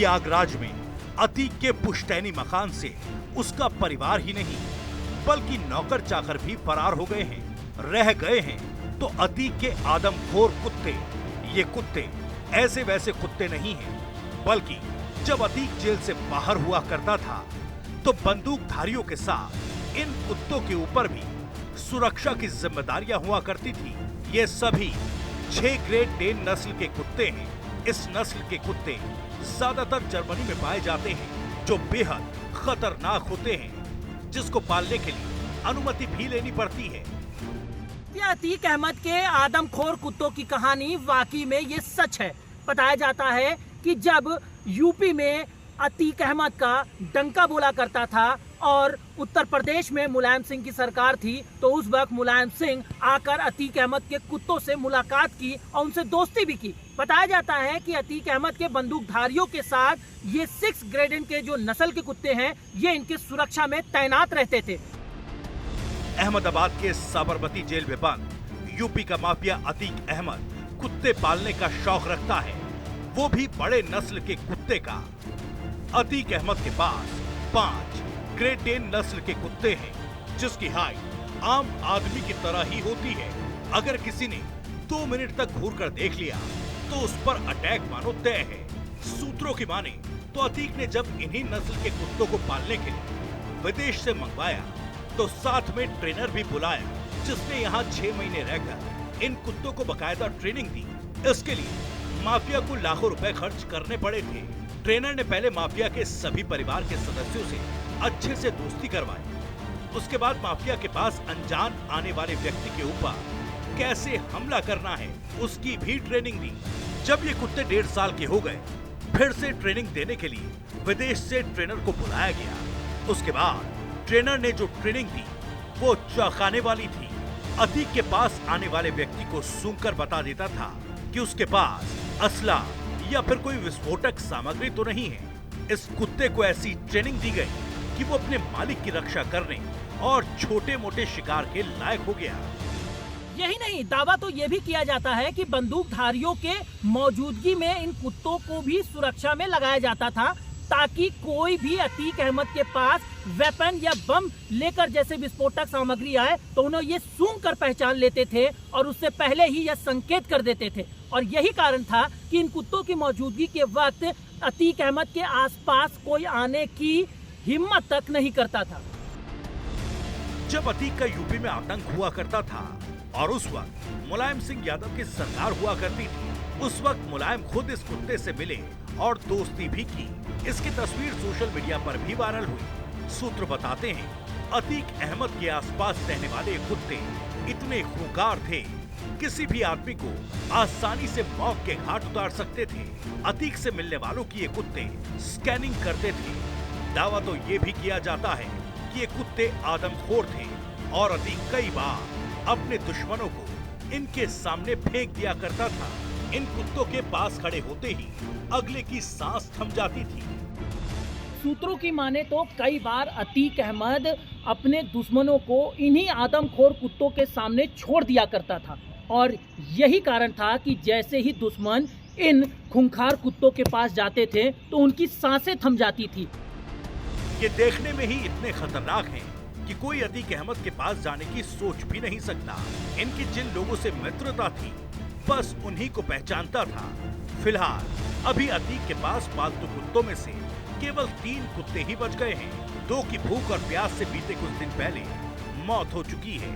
प्रयागराज में अतीक के पुश्तैनी मकान से उसका परिवार ही नहीं बल्कि नौकर चाकर भी फरार हो गए हैं। रह गए हैं तो अतीक के आदमखोर कुत्ते। ये कुत्ते ऐसे वैसे कुत्ते नहीं हैं, बल्कि जब अतीक जेल से बाहर हुआ करता था तो बंदूकधारियों के साथ इन कुत्तों के ऊपर भी सुरक्षा की जिम्मेदारियां हुआ करती थी। ये सभी 6 ग्रेट डेन नस्ल के कुत्ते हैं। इस नस्ल के कुत्ते ज्यादातर जर्मनी में पाए जाते हैं, जो बेहद खतरनाक होते हैं, जिसको पालने के लिए अनुमति भी लेनी पड़ती है। अतीक अहमद के आदमखोर कुत्तों की कहानी वाकई में ये सच है। बताया जाता है कि जब यूपी में अतीक अहमद का डंका बोला करता था और उत्तर प्रदेश में मुलायम सिंह की सरकार थी, तो उस वक्त मुलायम सिंह आकर अतीक अहमद के कुत्तों से मुलाकात की और उनसे दोस्ती भी की। बताया जाता है कि अतीक अहमद के बंदूकधारियों के साथ ये 6 ग्रेडन के जो नस्ल के कुत्ते हैं, ये इनके सुरक्षा में तैनात रहते थे। अहमदाबाद के साबरमती जेल में बंद यूपी का माफिया अतीक अहमद कुत्ते पालने का शौक रखता है, वो भी बड़े नस्ल के कुत्ते का। अतीक अहमद के पास 5 ग्रेट डेन नस्ल के कुत्ते हैं, जिसकी हाइट आम आदमी की तरह ही होती है। अगर किसी ने 2 मिनट तक घूर कर देख लिया तो उस पर अटैक मानो तय है। सूत्रों की माने तो अतीक ने जब इन्हीं नस्ल के कुत्तों को पालने के लिए विदेश से मंगवाया तो साथ में ट्रेनर भी बुलाया, जिसने यहाँ 6 महीने रहकर इन कुत्तों को बकायदा ट्रेनिंग दी। इसके लिए माफिया को लाखों रुपए खर्च करने पड़े थे। ट्रेनर ने पहले माफिया के सभी परिवार के सदस्यों से अच्छे से दोस्ती करवाई। उसके बाद माफिया के पास अनजान आने वाले व्यक्ति के ऊपर कैसे हमला करना है, उसकी भी ट्रेनिंग दी। जब ये कुत्ते 1.5 साल के हो गए, फिर से ट्रेनिंग देने के लिए विदेश से ट्रेनर को बुलाया गया। उसके बाद ट्रेनर ने जो ट्रेनिंग दी वो चौंकाने वाली थी। अतीक के पास आने वाले व्यक्ति को सूंघकर बता देता था कि उसके पास असला या फिर कोई विस्फोटक सामग्री तो नहीं है। इस कुत्ते को ऐसी ट्रेनिंग दी गई कि वो अपने मालिक की रक्षा करने और छोटे मोटे शिकार के लायक हो गया। यही नहीं, दावा तो ये भी किया जाता है कि बंदूकधारियों के मौजूदगी में इन कुत्तों को भी सुरक्षा में लगाया जाता था, ताकि कोई भी अतीक अहमद के पास वेपन या बम लेकर जैसे विस्फोटक सामग्री आए तो उन्हें ये सूंघ कर पहचान लेते थे और उससे पहले ही यह संकेत कर देते थे। और यही कारण था कि इन कुत्तों की मौजूदगी के वक्त अतीक अहमद के आसपास कोई आने की हिम्मत तक नहीं करता था। जब अतीक का यूपी में आतंक हुआ करता था और उस वक्त मुलायम सिंह यादव की सरकार हुआ करती थी, उस वक्त मुलायम खुद इस कुत्ते से मिले और दोस्ती भी की। इसकी तस्वीर सोशल मीडिया पर भी वायरल हुई। सूत्र बताते हैं अतीक अहमद के आसपास रहने वाले कुत्ते इतने खूंखार थे, किसी भी आदमी को आसानी से मौत के घाट उतार सकते थे। अतीक से मिलने वालों की ये कुत्ते स्कैनिंग करते थे। दावा तो ये भी किया जाता है कि ये कुत्ते आदमखोर थे और अतीक कई बार अपने दुश्मनों को इनके सामने फेंक दिया करता था। इन कुत्तों के पास खड़े होते ही अगले की सांस थम जाती थी। सूत्रों की माने तो कई बार अतीक अहमद अपने दुश्मनों को इन्हीं आदमखोर कुत्तों के सामने छोड़ दिया करता था और यही कारण था कि जैसे ही दुश्मन इन खूंखार कुत्तों के पास जाते थे तो उनकी सांसें थम जाती थी। ये देखने में ही इतने खतरनाक हैं कि कोई अतीक अहमद के पास जाने की सोच भी नहीं सकता। इनकी जिन लोगों से मित्रता थी बस उन्हीं को पहचानता था। फिलहाल अभी अतीक के पास पालतू कुत्तों में से केवल 3 कुत्ते ही बच गए हैं। 2 की भूख और प्यास से बीते कुछ दिन पहले मौत हो चुकी है।